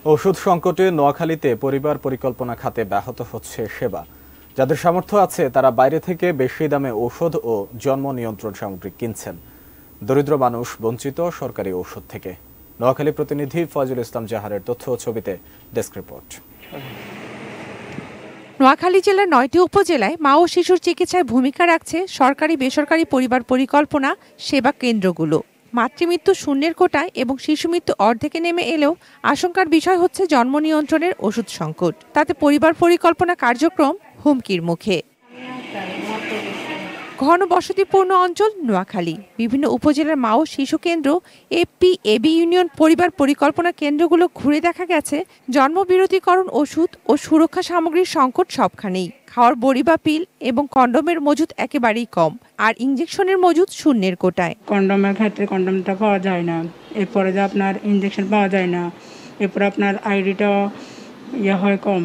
ওষুধ সংকটে নোয়াখালীতে পরিবার পরিকল্পনা খাতে ব্যাহত হচ্ছে সেবা। যাদের সামর্থ্য আছে তারা বাইরে থেকে বেশি দামে ঔষধ ও জন্ম নিয়ন্ত্রণ সামগ্রী কিনছেন। দরিদ্র মানুষ বঞ্চিত সরকারি ঔষধ থেকে। নোয়াখালী প্রতিনিধি ফয়জুল ইসলাম জাহারের তথ্য ও ছবিতে ডেস্ক রিপোর্ট। নোয়াখালী জেলার ৯টি উপজেলায় মা ও শিশুর চিকিৎসায় ভূমিকা রাখছে সরকারি বেসরকারি পরিবার পরিকল্পনা সেবা কেন্দ্রগুলো। মাতৃমৃত্যু শূন্যের কোটায় এবং শিশু মৃত্যু অর্ধেকে নেমে এলেও আশঙ্কার বিষয় হচ্ছে জন্ম নিয়ন্ত্রণের ওষুধ সংকট। তাতে পরিবার পরিকল্পনা কার্যক্রম হুমকির মুখে। ঘন বসতিপূর্ণ অঞ্চল নোয়াখালী। বিভিন্ন উপজেলার মা ও শিশু কেন্দ্র, এপি/এবি ইউনিয়ন পরিবার পরিকল্পনা কেন্দ্রগুলো ঘুরে দেখা গেছে জন্মবিরোধীকরণ ওষুধ ও সুরক্ষা সামগ্রীর সংকট সবখানেই। খাওয়ার বড়ি বা পিল এবং কন্ডোমের মজুদ একেবারেই কম, আর ইঞ্জেকশনের মজুদ শূন্যের কোটায়। কন্ডোমের ক্ষেত্রে কন্ডোমটা পাওয়া যায় না, এরপরে যে আপনার ইঞ্জেকশন পাওয়া যায় না, এরপরে আপনার আইডিটা হয় কম।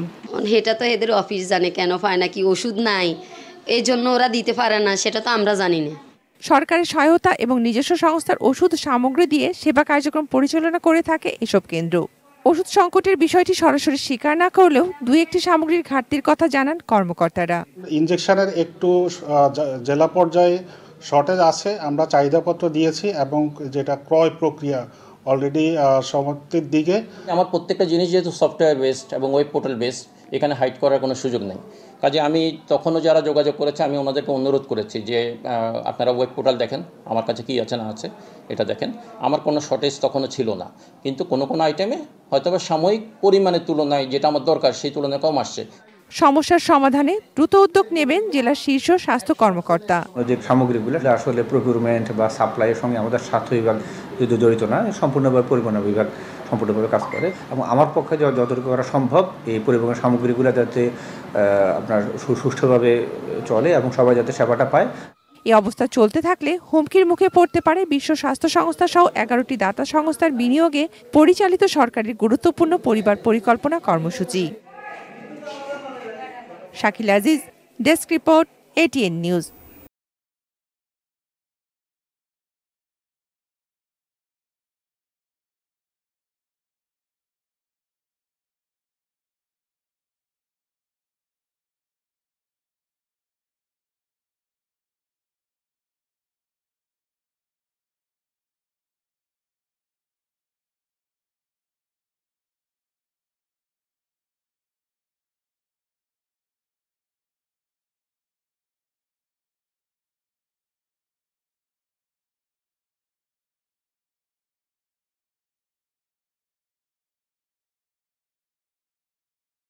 এটা তো এদের অফিস জানে কেন পায় না, কি ওষুধ নাই এই জন্য ওরা দিতে পারে না, সেটা তো আমরা জানি না। সরকারের সহায়তা এবং নিজস্ব সংস্থার ওষুধ সামগ্রী দিয়ে সেবা কার্যক্রম পরিচালনা করে থাকে এসব কেন্দ্র। ওষুধ সংকটের বিষয়টি সরাসরি স্বীকার না করলেও দুই একটি সামগ্রীর ঘাটতির কথা জানান কর্মকর্তারা। ইনজেকশনের একটু জেলা পর্যায়ে শর্টেজ আছে, আমরা চাহিদাপত্র দিয়েছি এবং যেটা ক্রয় প্রক্রিয়া অলরেডি সমাপ্তির দিকে। আমার প্রত্যেকটা জিনিস যেহেতু সফটওয়্যার বেসড এবং ওয়েব পোর্টাল বেসড, এখানে হাইড করার কোনো সুযোগ নেই। কাজে আমি তখনও যারা যোগাযোগ করেছে আমি ওনাদেরকে অনুরোধ করেছি যে আপনারা ওয়েব পোর্টাল দেখেন, আমার কাছে কী আছে না আছে এটা দেখেন। আমার কোনো শর্টেজ তখনও ছিল না, কিন্তু কোনো আইটেমে হয়তো সাময়িক পরিমাণের তুলনায় যেটা আমার দরকার সেই তুলনায় কম আসছে। সমস্যার সমাধানে দ্রুত উদ্যোগ নেবেন জেলার শীর্ষ স্বাস্থ্য কর্মকর্তা। যে সামগ্রীগুলো আসলে প্রকিউরমেন্ট বা সাপ্লাইয়ের সঙ্গে আমাদের স্বাস্থ্য বিভাগ যদি জড়িত না, সম্পূর্ণভাবে পরিবহন বিভাগ সম্পূর্ণভাবে কাজ করে এবং আমার পক্ষে যতটুকু করা সম্ভব এই পরিবহন সামগ্রীগুলো যাতে আপনার সুষ্ঠুভাবে চলে এবং সবাই যাতে সেবাটা পায়। এই অবস্থা চলতে থাকলে হুমকির মুখে পড়তে পারে বিশ্ব স্বাস্থ্য সংস্থা সহ 11টি দাতা সংস্থার বিনিয়োগে পরিচালিত সরকারের গুরুত্বপূর্ণ পরিবার পরিকল্পনা কর্মসূচি। Shakil Aziz, desk report, ATN news.